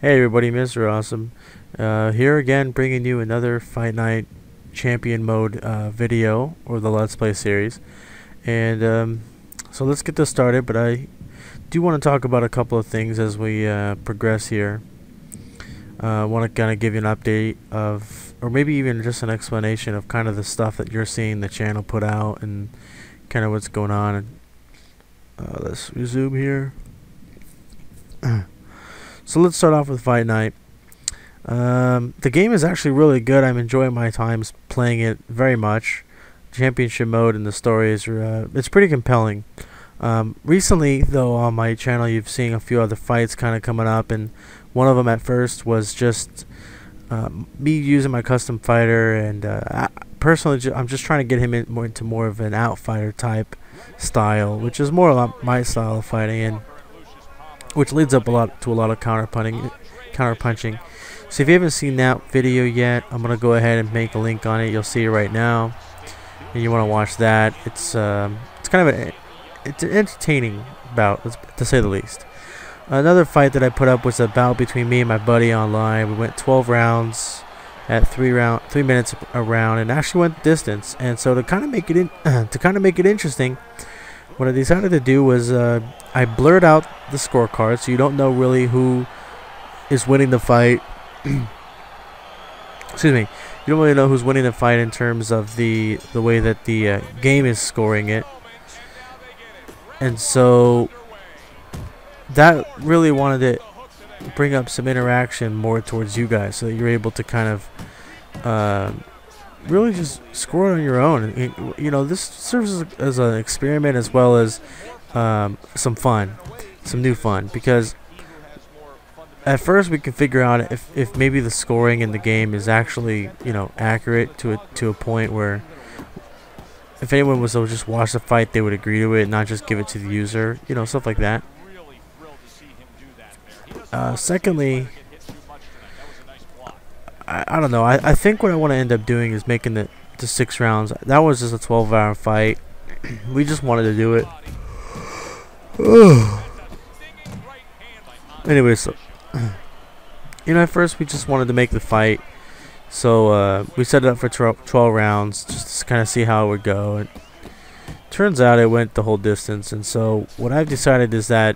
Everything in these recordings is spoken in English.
Hey everybody, Mr. Awesome. Here again bringing you another Fight Night Champion Mode video, or the Let's Play series. And so let's get this started, but I do want to talk about a couple of things as we progress here. I want to kind of give you an update of, or maybe even just an explanation of kind of the stuff that you're seeing the channel put out and kind of what's going on. And let's resume here. So let's start off with Fight Night. The game is actually really good. I'm enjoying my times playing it very much. Championship mode and the story is it's pretty compelling. Recently, though, on my channel, you've seen a few other fights kind of coming up, and one of them at first was just me using my custom fighter, and personally, I'm just trying to get him into more of an outfighter type style, which is more like my style of fighting, and which leads up to a lot of counter punching. So if you haven't seen that video yet, I'm gonna go ahead and make a link on it. You'll see it right now, and you want to watch that. It's kind of it's an entertaining bout, to say the least. Another fight that I put up was a bout between me and my buddy online. We went 12 rounds at 3 minutes a round, and actually went distance. And so to kind of make it interesting, what I decided to do was I blurred out the scorecard, so you don't know really who is winning the fight. Excuse me. You don't really know who's winning the fight in terms of the way that the game is scoring it. And so that really wanted to bring up some interaction more towards you guys, so that you're able to kind of really just score it on your own. You know, this serves as an experiment as well as some new fun, because at first we can figure out if maybe the scoring in the game is actually, you know, accurate to a point where if anyone was to just watch the fight, they would agree to it and not just give it to the user, you know, stuff like that. Secondly, I don't know. I think what I want to end up doing is making the 6 rounds. That was just a 12-hour fight. We just wanted to do it. Anyway, so you know, at first we just wanted to make the fight, so we set it up for 12 rounds just to kind of see how it would go. And turns out it went the whole distance. And so what I've decided is that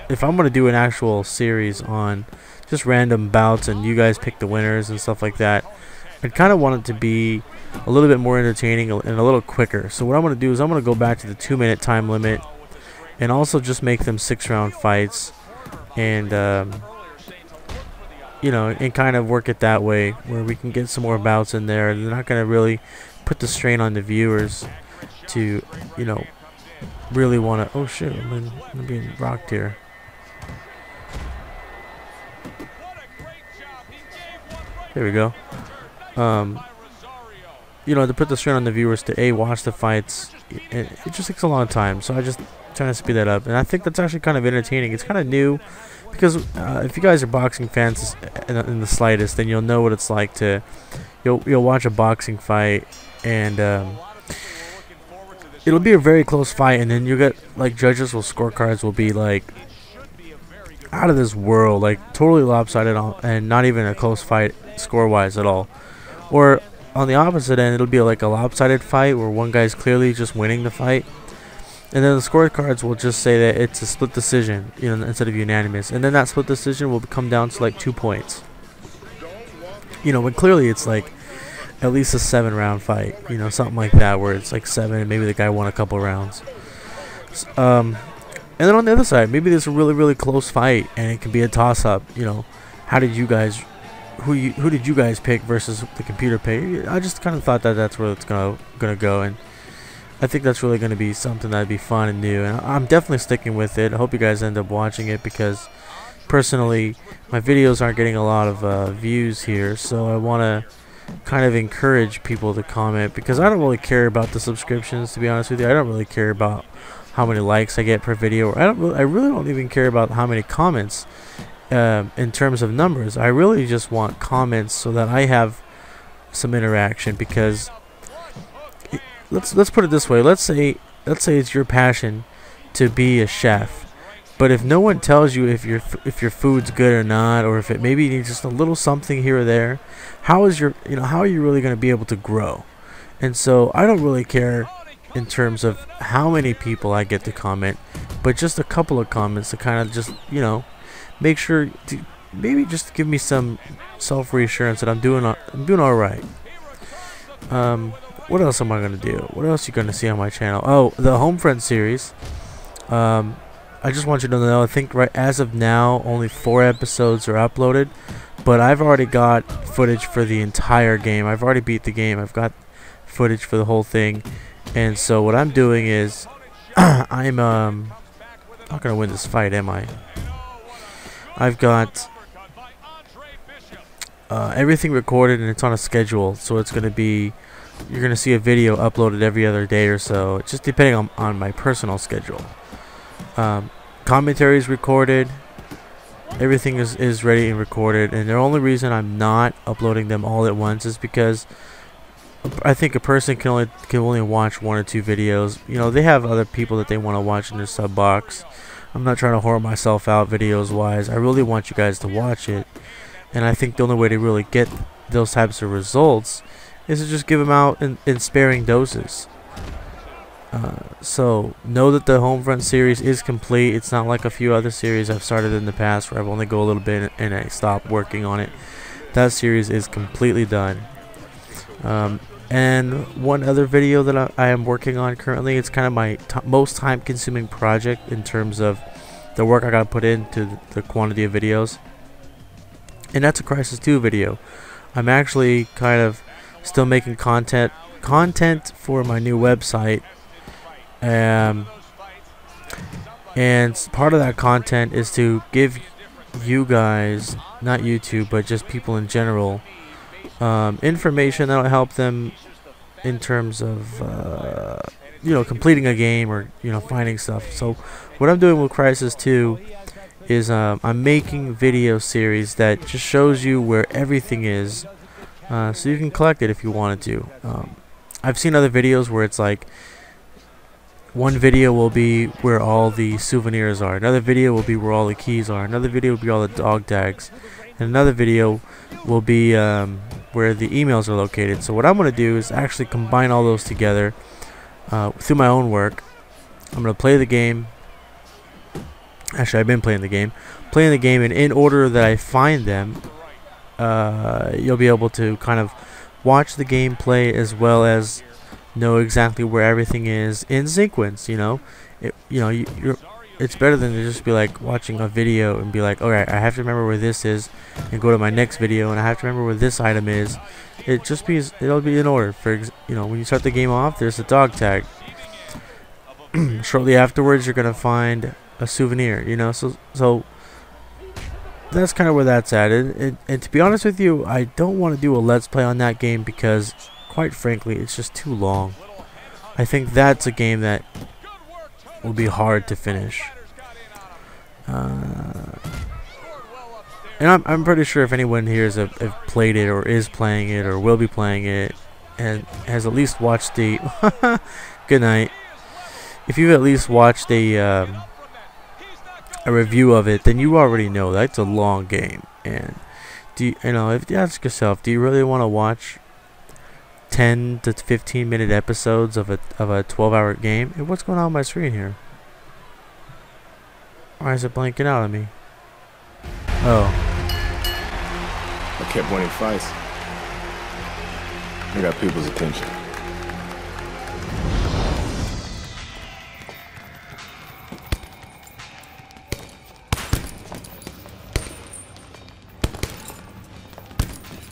if I'm going to do an actual series on just random bouts and you guys pick the winners and stuff like that, I kind of want it to be a little bit more entertaining and a little quicker. So what I'm going to do is I'm going to go back to the 2-minute time limit and also just make them 6-round fights, and you know, and kind of work it that way where we can get some more bouts in there. They're not going to really put the strain on the viewers to, you know, really want to. Oh shit, I'm being rocked here. There we go. You know, to put the strain on the viewers to watch the fights, it just takes a long time. So I just trying to speed that up, and I think that's actually kind of entertaining. It's kind of new, because if you guys are boxing fans in the slightest, then you'll know what it's like to you'll watch a boxing fight, and it'll be a very close fight, and then you get like judges will scorecards will be like out of this world, like totally lopsided, and not even a close fight score wise at all. Or on the opposite end, it'll be like a lopsided fight where one guy's clearly just winning the fight, and then the scorecards will just say that it's a split decision, you know, instead of unanimous, and then that split decision will come down to like 2 points. You know, when clearly it's like at least a 7-round fight, you know, something like that, where it's like 7 and maybe the guy won a couple rounds. And then on the other side, maybe there's a really close fight and it can be a toss-up. You know, how did you guys, who did you guys pick versus the computer pick? I just kind of thought that that's where it's gonna go, and I think that's really going to be something that'd be fun and new, and I'm definitely sticking with it. I hope you guys end up watching it, because personally my videos aren't getting a lot of views here, so I want to kind of encourage people to comment, because I don't really care about the subscriptions, to be honest with you. I don't really care about how many likes I get per video, or I really don't even care about how many comments in terms of numbers. I really just want comments so that I have some interaction, because let's put it this way. Let's say it's your passion to be a chef, But if no one tells you if your food's good or not, or if it maybe needs just a little something here or there, how is your how are you really going to be able to grow? And so I don't really care in terms of how many people I get to comment, but just a couple of comments to kind of just make sure to maybe just give me some self-reassurance that I'm doing all right. What else am I gonna do? What else you gonna see on my channel? Oh, the Homefront series. I just want you to know, I think right as of now only 4 episodes are uploaded, but I've already got footage for the entire game. I've already beat the game. I've got footage for the whole thing, and so what I'm doing is I'm not gonna win this fight, am I? I've got everything recorded and it's on a schedule, so it's gonna be, you're gonna see a video uploaded every other day or so, just depending on my personal schedule. Commentary is recorded, everything is ready and recorded, and the only reason I'm not uploading them all at once is because I think a person can only watch 1 or 2 videos. They have other people that they want to watch in their sub box. I'm not trying to whore myself out videos wise. I really want you guys to watch it, and I think the only way to really get those types of results is to just give them out in sparing doses. So know that the Homefront series is complete. It's not like a few other series I've started in the past where I've only go a little bit and I stop working on it. That series is completely done. And one other video that I am working on currently, it's kind of my most time consuming project in terms of the work I gotta put into the quantity of videos, and that's a Crysis 2 video. I'm actually kind of still making content for my new website, and part of that content is to give you guys, not YouTube but just people in general, information that'll help them in terms of completing a game or finding stuff. So what I'm doing with Crysis 2 is I'm making video series that just shows you where everything is, so you can collect it if you wanted to. I've seen other videos where it's like one video will be where all the souvenirs are, another video will be where all the keys are, another video will be all the dog tags, and another video will be where the emails are located. So what I'm going to do is actually combine all those together through my own work. I'm going to play the game. Actually, I've been playing the game, and in order that I find them, you'll be able to kind of watch the gameplay as well as know exactly where everything is in sequence. It's better than to just be like watching a video and be like, alright, I have to remember where this is and go to my next video, and I have to remember where this item is. It'll be in order. When you start the game off, there's a dog tag. Shortly afterwards, you're gonna find a souvenir. So that's kind of where that's at. And to be honest with you, I don't want to do a let's play on that game because, quite frankly, it's just too long. I think that's a game that will be hard to finish. And I'm pretty sure if anyone here have played it or is playing it or will be playing it and has at least watched the good night, if you've at least watched a review of it, then you already know that's a long game. And if you ask yourself, do you really want to watch 10 to 15 minute episodes of a 12-hour game? And what's going on my screen here? Why is it blanking out on me? Oh, I kept winning fights. I got people's attention.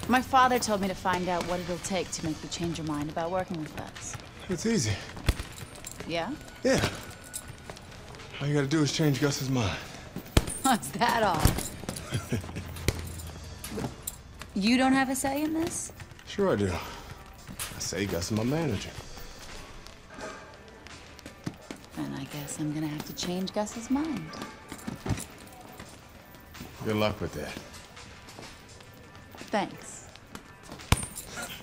My father told me to find out what it'll take to make you change your mind about working with us. It's easy. Yeah? Yeah. All you gotta do is change Gus's mind. What's that all? You don't have a say in this? Sure I do. I say Gus is my manager. And I guess I'm gonna have to change Gus's mind. Good luck with that. Thanks.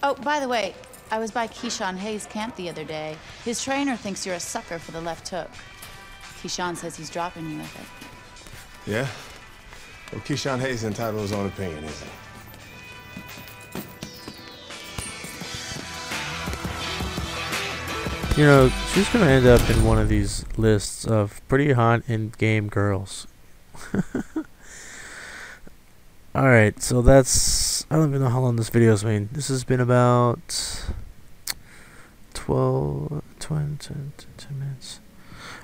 Oh, by the way, I was by Keyshawn Hayes' camp the other day. His trainer thinks you're a sucker for the left hook. Keyshawn says he's dropping you with it. Yeah? Well, Keyshawn Hayes is entitled to his own opinion, isn't he? You know, she's gonna end up in one of these lists of pretty hot in-game girls. Alright, so that's... I don't even know how long this video has been. This has been about 10 minutes.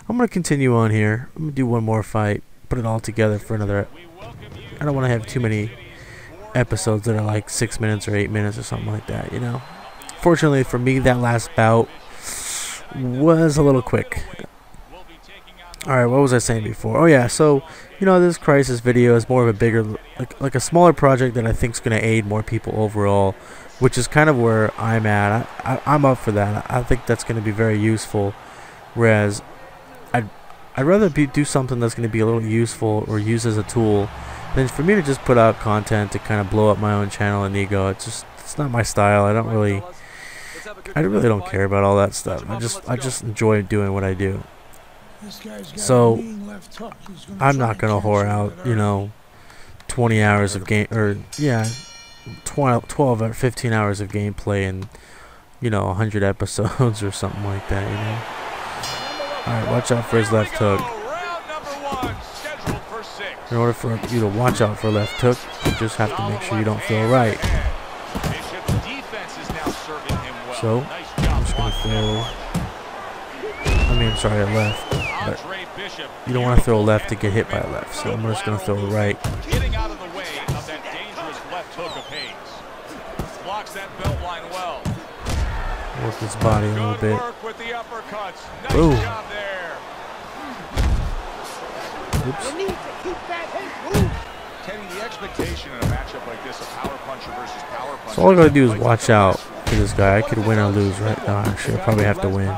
I'm gonna continue on here. I'm gonna do one more fight, put it all together for another... I don't want to have too many episodes that are like 6 minutes or 8 minutes or something like that, you know. Fortunately for me, that last bout was a little quick. Alright, what was I saying before? Oh yeah, so, you know, this Crysis video is more of a bigger, like a smaller project that I think is going to aid more people overall, which is kind of where I'm at. I'm up for that. I think that's going to be very useful, whereas I'd rather do something that's going to be a little useful or used as a tool than for me to just put out content to kind of blow up my own channel and ego. It's not my style. I really don't care about all that stuff. I just enjoy doing what I do. So I'm not gonna whore out, you know, 20 hours of game, or yeah, 12 or 15 hours of gameplay and, you know, 100 episodes or something like that, you know. Alright, watch out for his left hook. In order for you to watch out for left hook, you just have to make sure you don't throw right. So, I'm just going to throw... I'm sorry, a left. But you don't want to throw left to get hit by a left, so I'm just going to throw right. Getting out of the way of that dangerous left hook of Hayes. Blocks that belt line well. Work his body a little bit. Boom. Oops. Kenny, the expectation in a matchup like this, a power puncher versus power puncher. So all I gotta do is watch out for this guy. I could win or lose right now. Actually, I probably have to win. I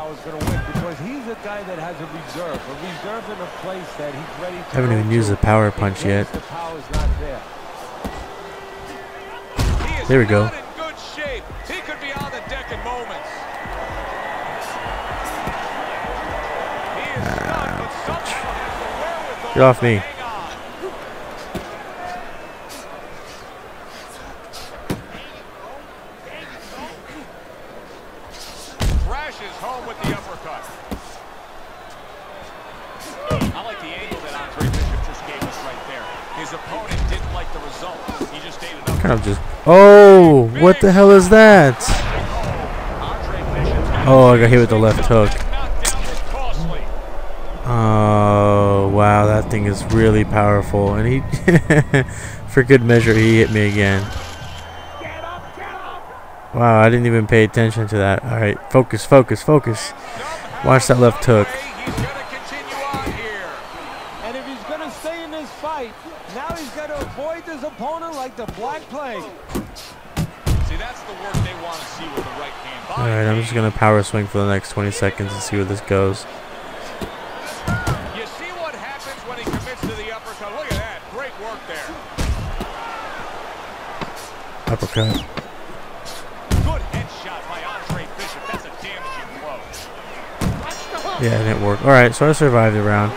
haven't even used the power punch yet. There we go. Get off me. Crashes home with the uppercut. I like the angle that Andre Bishop just gave us right there. His opponent didn't like the result. He just ate it up. Kind of just... Oh, what the hell is that? Oh, I got hit with the left hook. Oh, wow, that thing is really powerful. And he, for good measure, he hit me again. Wow, I didn't even pay attention to that. All right, focus, focus, focus. Watch that left hook. And if he's going to stay in this fight, now he's got to avoid his opponent like the Black Plague. See, that's the work they want to see with the right hand. All right, I'm just going to power swing for the next 20 seconds and see where this goes. Uppercut. Good headshot by Andre Bishop. That's a damaging blow. Yeah, it didn't work. Alright, so I survived the round.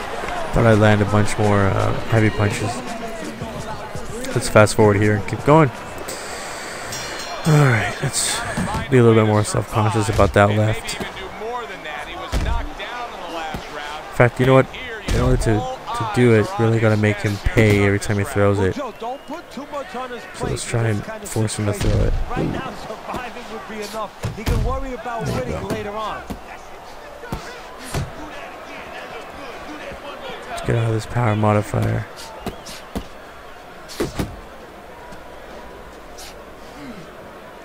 Thought I'd land a bunch more heavy punches. Let's fast forward here and keep going. Alright, let's be a little bit more self-conscious about that left. In fact, you know what? In order to do it, really got to make him pay every time he throws it. So let's try and force him to throw it. There you go. Let's get out of this power modifier.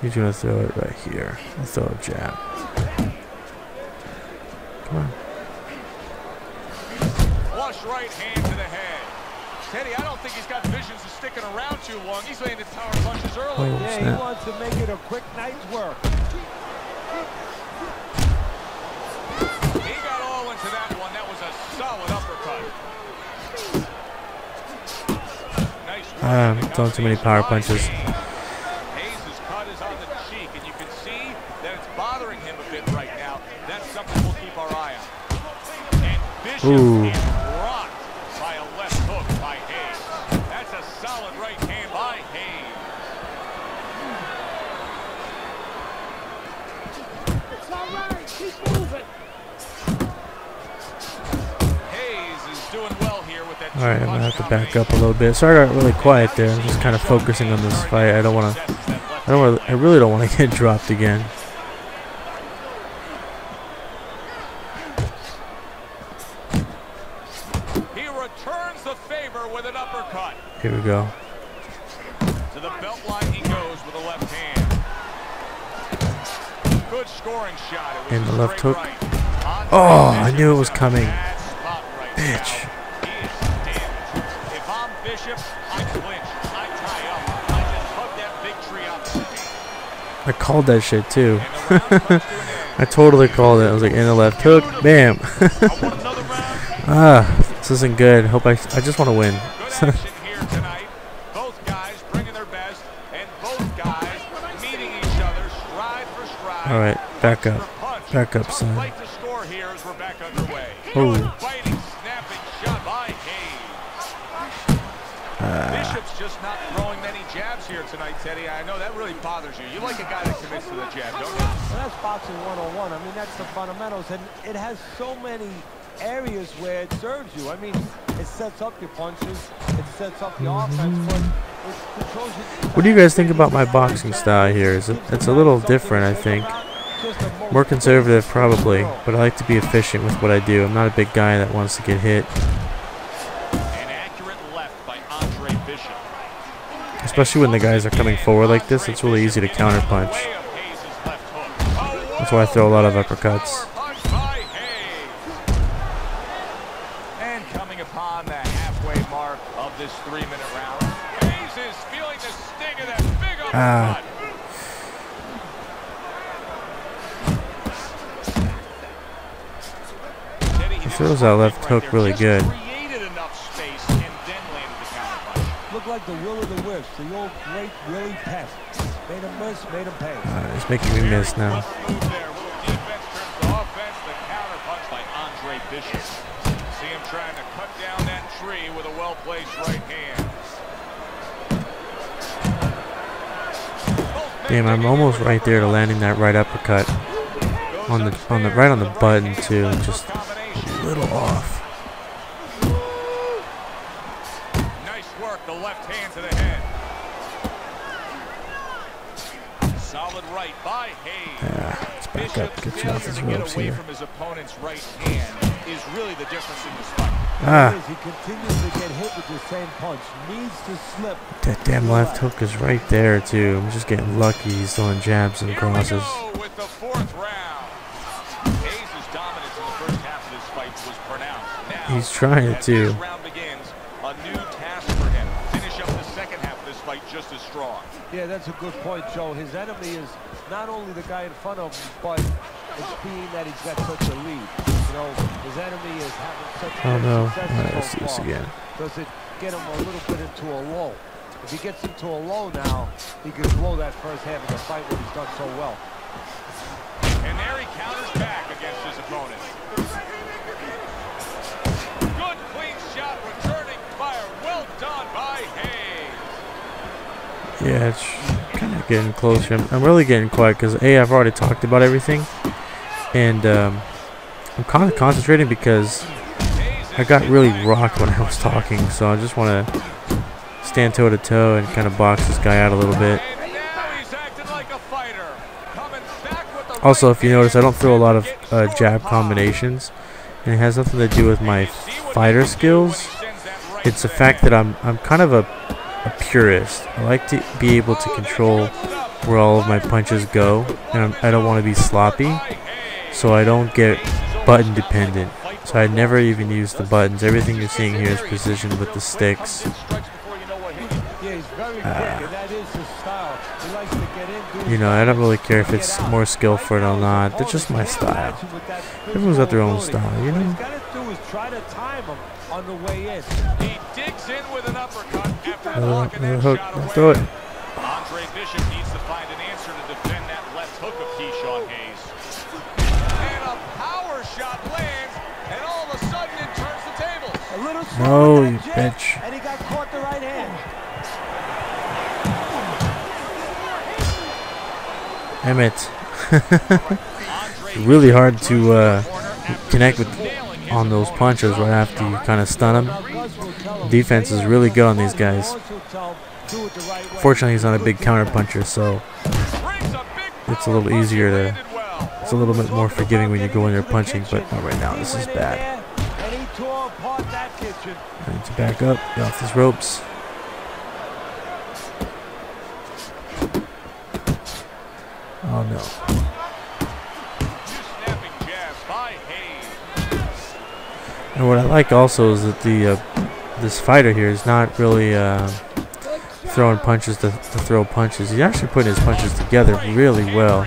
He's going to throw it right here. Let's throw a jab. Come on. Right hand to the head. Teddy, I don't think he's got visions of sticking around too long. He's landed power punches early. Oh, yeah, snap. He wants to make it a quick night's work. He got all into that one. That was a solid uppercut. Nice work. I'm throwing too many power punches. Hayes' cut is on the cheek, and you can see that it's bothering him a bit right now. That's something we'll keep our eye on. And Bishop Ooh. is rocked by a left hook by Hayes. That's a solid right hand by Hayes. It's all right. Keep moving. Hayes is doing well here with that. All right, I'm gonna have to back up a little bit. Sorry, I got really quiet there. I'm just kind of focusing on this fight. I really don't want to get dropped again. He returns the favor with an uppercut. Here we go. To the belt line he goes with a left hand. Good scoring shot. It was And the a left straight hook. right. Oh, I knew it was coming. Bad spot right Bitch. now. He is damaged. If I'm Bishop, I clinch. I tie up. I just hug that big tree up. I called that shit too. And the round comes to an end. I totally called it. I was like, in the left hook, bam. I want another round. This isn't good. I just want to win. Good action here tonight. Both guys bringing their best, and both guys meeting each other stride for stride. All right, back up. Punch. Back up, Tough son. fight to score here as we're back underway. Ooh. Good fighting, snapping shot by Hayes. Bishop's just not throwing many jabs here tonight, Teddy. I know that really bothers you. You like a guy that commits to the jab, don't you? Well, that's boxing 101. I mean, that's the fundamentals, and it has so many areas where it serves you. I mean, it sets up your punches, it sets up the offense, but it controls you. What do you guys think about my boxing style here? It's a little different, I think. More conservative, probably, but I like to be efficient with what I do. I'm not a big guy that wants to get hit, An accurate left by Andre Bishop. especially when the guys are coming forward like this. It's really easy to counter punch. Way of Hayes' left hook. That's why I throw a lot of uppercuts. Punch by Hayes. And coming upon the halfway mark of this 3-minute round, Hayes is feeling the sting of that big uppercut. He throws that left hook really good. Created enough space and then landed the counterpunch. Look like the will of the wisps, the old great Willie Pest. Made him miss, made him pay. He's making me miss now. Let's move there. Little defense turns to offense. The counterpunch by Andre Bishop. See him trying to cut down that tree with a well-placed right hand. Damn, I'm almost right there to landing that right uppercut on the button too. Just a little off. Nice work, the left hand to the head. Solid right by Hayes. Yeah, let's back up. Bishop's Get you off failure his to get ropes away here. from his opponent's right hand is really the difference in this fight. He continues to get hit with the same punch. Needs to slip. That damn left hook is right there too. I'm just getting lucky. He's throwing jabs and Here crosses. we go with the 4th round. Hayes' dominance in the first half of this fight was pronounced. Now, He's trying as to. this round begins, a new task for him. Finish up the second half of this fight just as strong. Yeah, that's a good point, Joe. His enemy is not only the guy in front of him, but it's being that he's got such a lead. You know, his enemy is having such Oh no. success Alright, let's so see this far. again. Does it get him a little bit into a lull? If he gets into a lull now, he can blow that first half of the fight when he's done so well. And there he counters back against his opponent. Good clean shot, returning fire. Well done by Hayes. Yeah, it's kind of getting closer. I'm really getting quiet because I've already talked about everything, and I'm kind of concentrating because I got really rocked when I was talking. So I just want to stand toe to toe and kind of box this guy out a little bit. And now he's acting like a fighter. Coming back with the Also, right if you notice, I don't throw a lot of hand. jab combinations, and it has nothing to do with my fighter skills. It's the fact that I'm kind of a purist. I like to be able to control where all of my punches go, and I don't want to be sloppy, so I don't get button dependent. So I never even use the buttons. Everything you're seeing here is precision with the sticks. Yeah, he's very quick, and that is his style. He likes to get into You know, I don't really care if it's more skillful or not. That's just my style. Everyone's got their own style, you What he's know? got to do is try to time him on the way in. He digs in with an uppercut after Another blocking that hook. shot Don't away. throw it. Andre Bishop needs to find an answer to defend that left hook of Keyshawn Hayes. And a power shot lands, and all of a sudden little slow No, with you that jab, bitch. and he got caught the right hand. Damn it. Really hard to connect with on those punches right after you kind of stun them. Defense is really good on these guys. Fortunately, he's not a big counter puncher, so it's a little easier to. It's a little bit more forgiving when you go in there punching, but not right now. This is bad. I need to back up, get off these ropes. Oh no. And what I like also is that the this fighter here is not really throwing punches to throw punches. He's actually putting his punches together really well.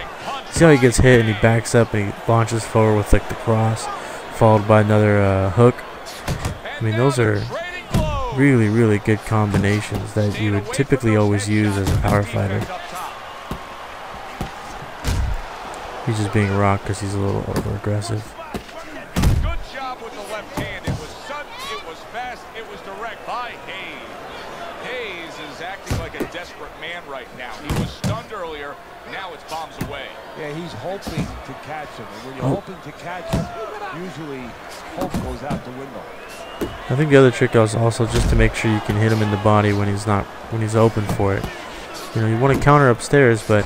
See how he gets hit and he backs up and he launches forward with like the cross, followed by another hook. I mean, those are really, really good combinations that you would typically always use as a power fighter. He's just being rocked because he's a little over aggressive. Good job with the left hand. It was sudden, it was fast, it was direct by Hayes. Hayes is acting like a desperate man right now. He was stunned earlier. Now it's bombs away. Yeah, he's hoping to catch him. And when you're hoping to catch him, usually hope goes out the window. I think the other trick is also just to make sure you can hit him in the body when he's open for it. You know, you want to counter upstairs, but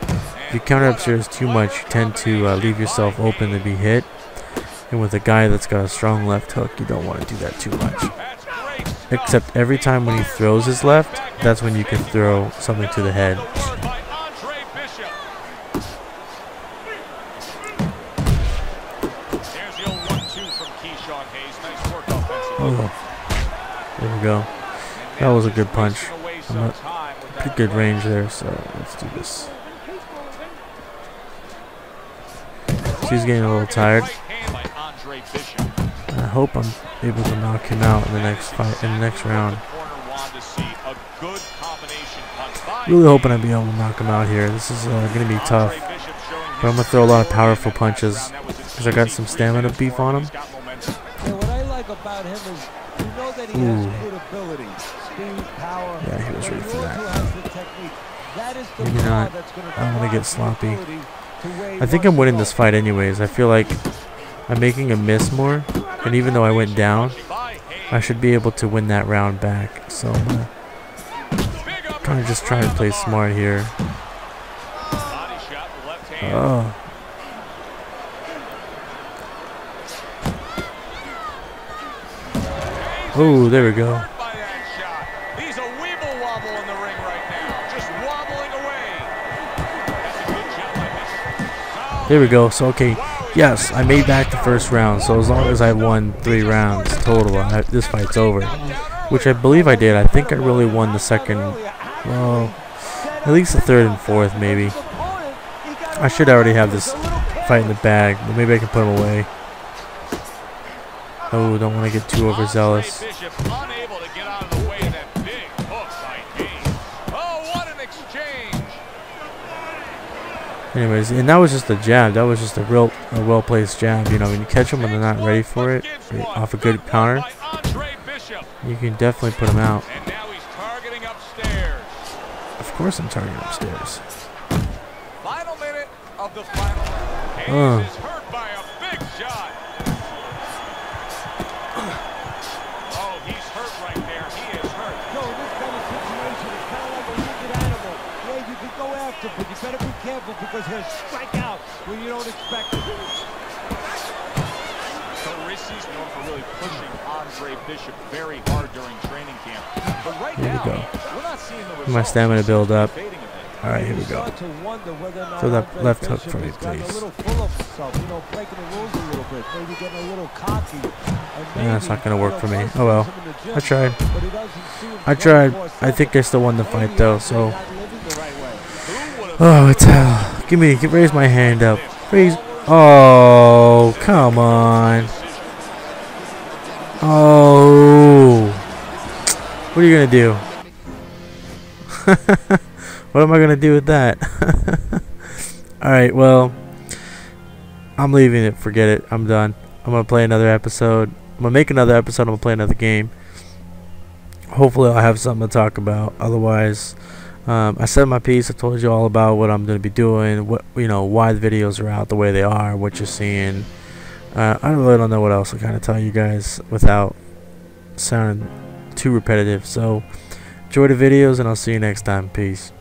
if you counter upstairs too much, you tend to leave yourself open to be hit. And with a guy that's got a strong left hook, you don't want to do that too much. Except every time when he throws his left, that's when you can throw something to the head. Oh, there we go. That was a good punch. Pretty good range there, so let's do this. He's getting a little tired. I hope I'm able to knock him out in the next fight, in the next round. Really hoping I'll be able to knock him out here. This is going to be tough, but I'm going to throw a lot of powerful punches because I got some stamina beef on him. Yeah, what I like about him is you know that he has good ability, speed, power. Yeah, he was ready for that. That is the Maybe not. I don't want to get sloppy. I think I'm winning this fight anyways. I feel like I'm making him miss more, and even though I went down, I should be able to win that round back. So I'm gonna kind of just try to play smart here. Oh. Oh, there we go. He's a weeble wobble in the ring right now, just wobbling away. There we go. So okay, yes, I made back the first round. So as long as I won 3 rounds total, this fight's over. Which I believe I did. I think I really won the second. Well, at least the third and fourth, maybe. I should already have this fight in the bag, but maybe I can put him away. Oh, don't want to get too overzealous. Unable to get out of the way of that big hook by Hayes. Oh, what an exchange! Anyways, and that was just a jab. That was just a well-placed jab. You know, when you catch them when they're not ready for it, off a good counter, you can definitely put them out. And now he's targeting upstairs. Of course, I'm targeting upstairs. Final minute of the final round. Hayes is hurt by a big shot. Oh, he's hurt right there. He is hurt. No, in this kind of situation, it's kind of like a wounded animal. Yeah, you can go after him, but you better be careful because he'll strike out when you don't expect it. Crysis known for really pushing Andre Bishop very hard during training camp. But right Here we now, go. we're not seeing the results. My stamina build up. All right, here we go. Throw that Andre left hook Bishop for me, has gotten please. a little full of himself, you know, breaking the rules a little bit, maybe getting a little cocky. Yeah, it's not gonna work for me. Oh well. I tried. I think I still won the fight though, so. Oh, it's hell. Raise my hand up. Raise. Oh, come on. Oh. What are you gonna do? What am I gonna do with that? Alright, well, I'm leaving it. Forget it. I'm done. I'm gonna play another episode. I'm gonna make another episode. I'm gonna play another game. Hopefully I'll have something to talk about. Otherwise, I said my piece. I told you all about what I'm gonna be doing, what, you know, why the videos are out the way they are, what you're seeing. I really don't know what else to kind of tell you guys without sounding too repetitive. So enjoy the videos, and I'll see you next time. Peace.